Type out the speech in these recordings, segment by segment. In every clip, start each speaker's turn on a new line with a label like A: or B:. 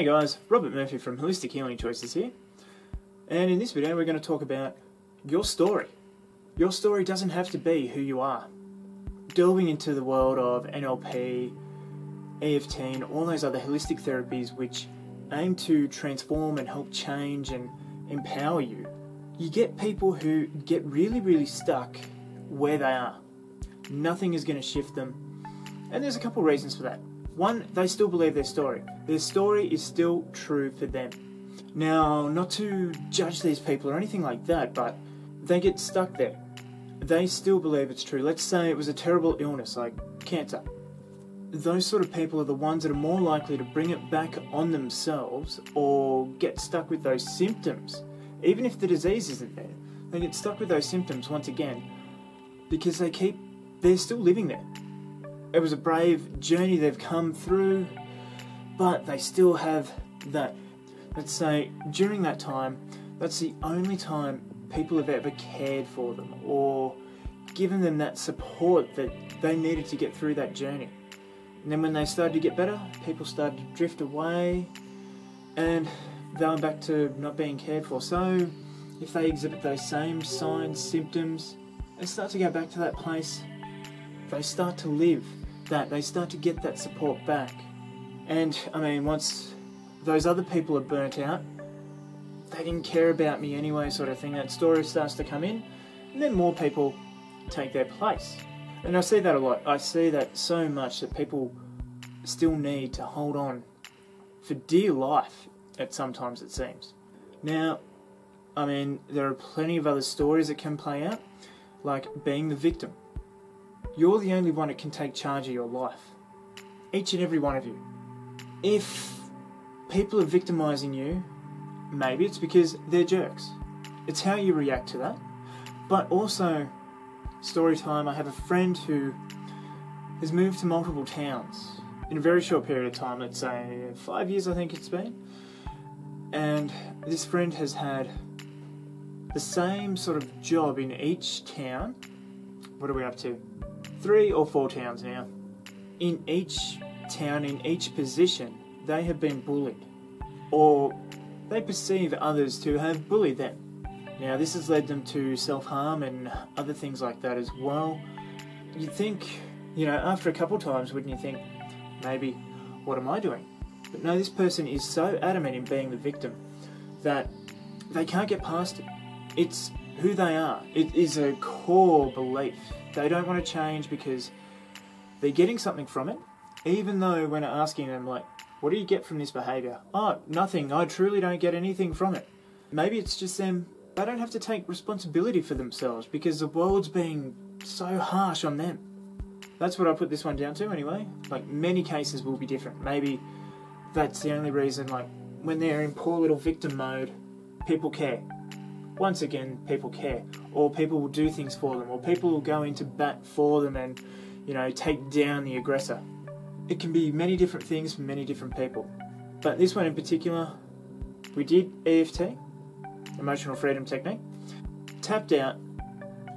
A: Hey guys, Robert Murphy from Holistic Healing Choices here, and in this video we're going to talk about your story. Your story doesn't have to be who you are. Delving into the world of NLP, EFT and all those other holistic therapies which aim to transform and help change and empower you, you get people who get really stuck where they are. Nothing is going to shift them, and there's a couple reasons for that. One, they still believe their story. Their story is still true for them. Now, not to judge these people or anything like that, but they get stuck there. They still believe it's true. Let's say it was a terrible illness like cancer. Those sort of people are the ones that are more likely to bring it back on themselves or get stuck with those symptoms. Even if the disease isn't there, they get stuck with those symptoms once again because they're still living there. It was a brave journey they've come through, but they still have that. Let's say during that time, that's the only time people have ever cared for them or given them that support that they needed to get through that journey. And then when they started to get better, people started to drift away and they were back to not being cared for. So if they exhibit those same signs, symptoms, they start to go back to that place. They start to live that. They start to get that support back. And I mean, once those other people are burnt out, they didn't care about me anyway, sort of thing. That story starts to come in, and then more people take their place. And I see that a lot. I see that so much that people still need to hold on for dear life, sometimes it seems. Now, I mean, there are plenty of other stories that can play out, like being the victim. You're the only one that can take charge of your life. Each and every one of you. If people are victimizing you, maybe it's because they're jerks. It's how you react to that. But also, story time, I have a friend who has moved to multiple towns in a very short period of time, let's say 5 years I think it's been. And this friend has had the same sort of job in each town. What are we up to? 3 or 4 towns now. In each town, in each position, they have been bullied, or they perceive others to have bullied them. Now this has led them to self-harm and other things like that as well. You'd think, after a couple times, wouldn't you think, maybe, what am I doing? But no, this person is so adamant in being the victim that they can't get past it. It's who they are. It is a core belief. They don't want to change because they're getting something from it, even though when asking them, like, what do you get from this behaviour? Oh, nothing. I truly don't get anything from it. Maybe it's just them. They don't have to take responsibility for themselves because the world's being so harsh on them. That's what I put this one down to anyway. Like, many cases will be different. Maybe that's the only reason, like, when they're in poor little victim mode, people care. Once again, people care, or people will do things for them, or people will go into bat for them and, take down the aggressor. It can be many different things for many different people. But this one in particular, we did EFT, Emotional Freedom Technique. Tapped out,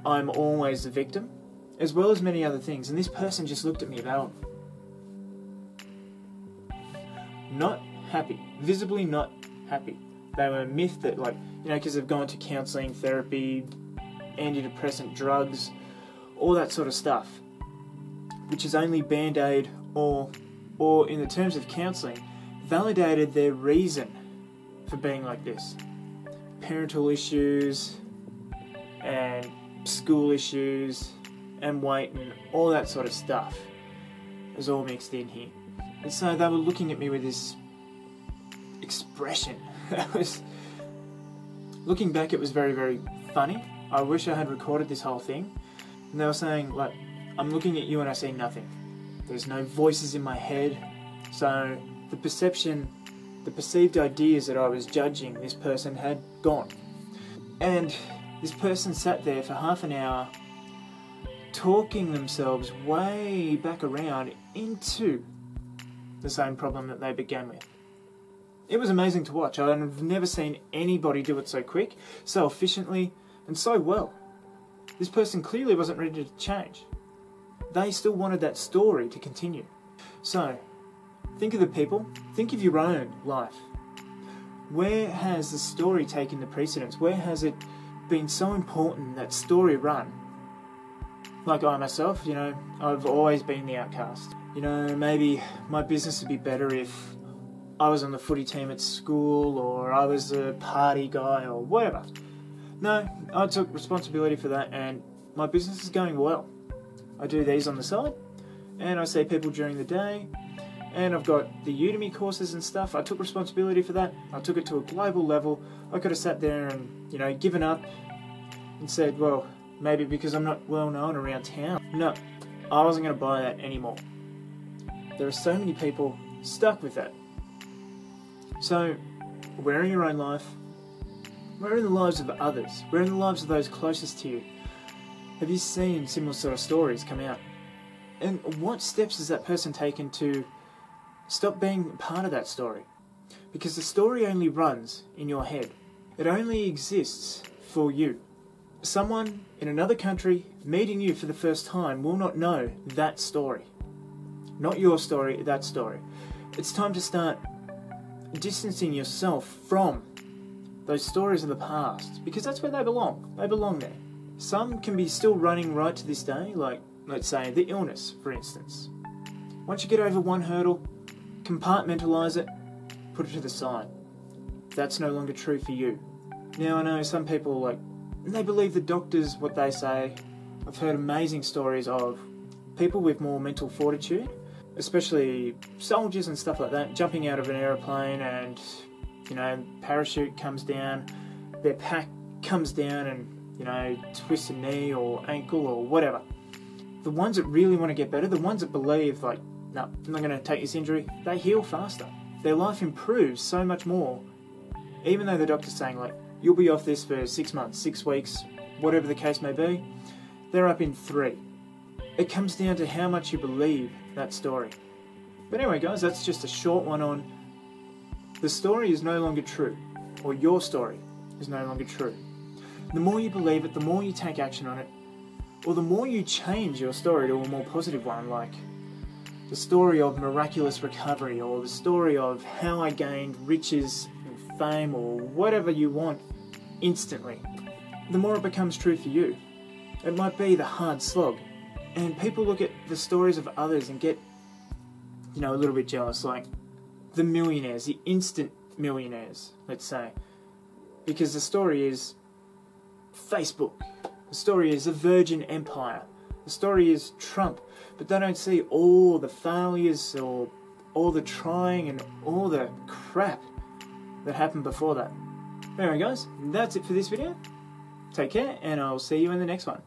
A: I'm always the victim, as well as many other things. And this person just looked at me about, not happy, visibly not happy. They were miffed that, because they've gone to counselling, therapy, antidepressant drugs, all that sort of stuff, which is only band-aid or in the terms of counselling, validated their reason for being like this. Parental issues and school issues and weight and all that sort of stuff is all mixed in here. And so they were looking at me with this expression. Looking back, it was very funny. I wish I had recorded this whole thing. And they were saying, like, I'm looking at you and I see nothing. There's no voices in my head. So the perceived ideas that I was judging this person had gone. And this person sat there for half an hour talking themselves way back around into the same problem that they began with. It was amazing to watch. I've never seen anybody do it so quick, so efficiently, and so well. This person clearly wasn't ready to change. They still wanted that story to continue. So, Think of the people, think of your own life. Where has the story taken the precedence? Where has it been so important that story run? Like I myself, I've always been the outcast. Maybe my business would be better if I was on the footy team at school, or I was a party guy, or whatever. No, I took responsibility for that, and my business is going well. I do these on the side, and I see people during the day, and I've got the Udemy courses and stuff. I took responsibility for that. I took it to a global level. I could have sat there and, given up and said, well, maybe because I'm not well known around town. No, I wasn't going to buy that anymore. There are so many people stuck with that. So, where in your own life, where in the lives of others, where in the lives of those closest to you, have you seen similar sort of stories come out? And what steps has that person taken to stop being part of that story? Because the story only runs in your head. It only exists for you. Someone in another country meeting you for the first time will not know that story. Not your story, that story. It's time to start distancing yourself from those stories of the past, because that's where they belong. They belong there. Some can be still running right to this day, like, let's say, the illness, for instance. Once you get over one hurdle, compartmentalise it, put it to the side. That's no longer true for you. Now, I know some people, they believe the doctors, what they say. I've heard amazing stories of people with more mental fortitude, especially soldiers and stuff like that, jumping out of an aeroplane and, parachute comes down, their pack comes down and, twists a knee or ankle or whatever. The ones that really want to get better, the ones that believe, no, I'm not going to take this injury, they heal faster. Their life improves so much more, even though the doctor's saying, you'll be off this for 6 months, 6 weeks, whatever the case may be, they're up in 3. It comes down to how much you believe that story. But anyway, guys, that's just a short one on the story is no longer true, or your story is no longer true. The more you believe it, the more you take action on it, or the more you change your story to a more positive one, like the story of miraculous recovery, or the story of how I gained riches and fame, or whatever you want instantly. The more it becomes true for you. It might be the hard slog. And people look at the stories of others and get, a little bit jealous, like the millionaires, the instant millionaires, let's say. Because the story is Facebook. The story is the Virgin Empire. The story is Trump. But they don't see all the failures or all the trying and all the crap that happened before that. Anyway, guys, that's it for this video. Take care, and I'll see you in the next one.